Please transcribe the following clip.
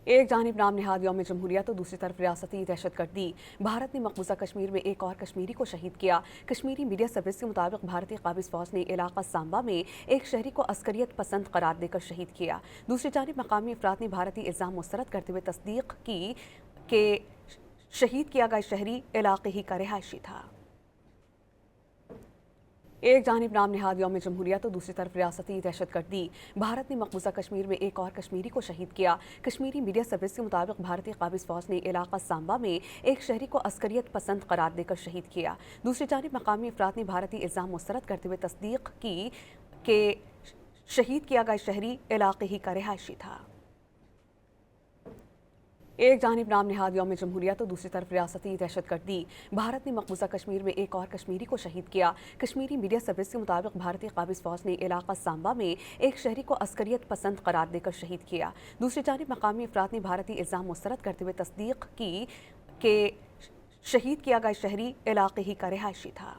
एक जानिब नाम निहाद यौम जमहूरिया तो दूसरी तरफ रियासती दहशतगर्दी। भारत ने मकबूजा कश्मीर में एक और कश्मीरी को शहीद किया। कश्मीरी मीडिया सर्विस के मुताबिक भारतीय काबिज फौज ने इलाका सांबा में एक शहरी को अस्करियत पसंद करार देकर शहीद किया। दूसरी जानिब मकामी अफराद ने भारतीय इल्ज़ाम मुस्तरद करते हुए तस्दीक की कि शहीद किया गया शहरी इलाके ही का रिहायशी था। एक जानिब नाम निहाद यौम जमहूरिया तो दूसरी तरफ रियासती दहशतगर्दी। भारत ने मकबूजा कश्मीर में एक और कश्मीरी को शहीद किया। कश्मीरी मीडिया सर्विस के मुताबिक भारतीय काबिज फौज ने इलाका सांबा में एक शहरी को अस्करियत पसंद करार देकर शहीद किया। दूसरी जानिब मकामी अफराद ने भारतीय इल्ज़ाम मुस्तरद करते हुए तस्दीक की कि शहीद किया गया शहरी इलाके ही का रिहायशी था। एक जानिब नाम निहाद यौम जमहूरिया तो दूसरी तरफ रियासती दहशतगर्दी। भारत ने मकबूजा कश्मीर में एक और कश्मीरी को शहीद किया। कश्मीरी मीडिया सर्विस के मुताबिक भारतीय काबिज फौज ने इलाका सांबा में एक शहरी को अस्करियत पसंद करार देकर शहीद किया। दूसरी जानिब मकामी अफराद ने भारतीय इल्ज़ाम मुस्तरद करते हुए तस्दीक की कि शहीद किया गया शहरी इलाके ही का रिहायशी था।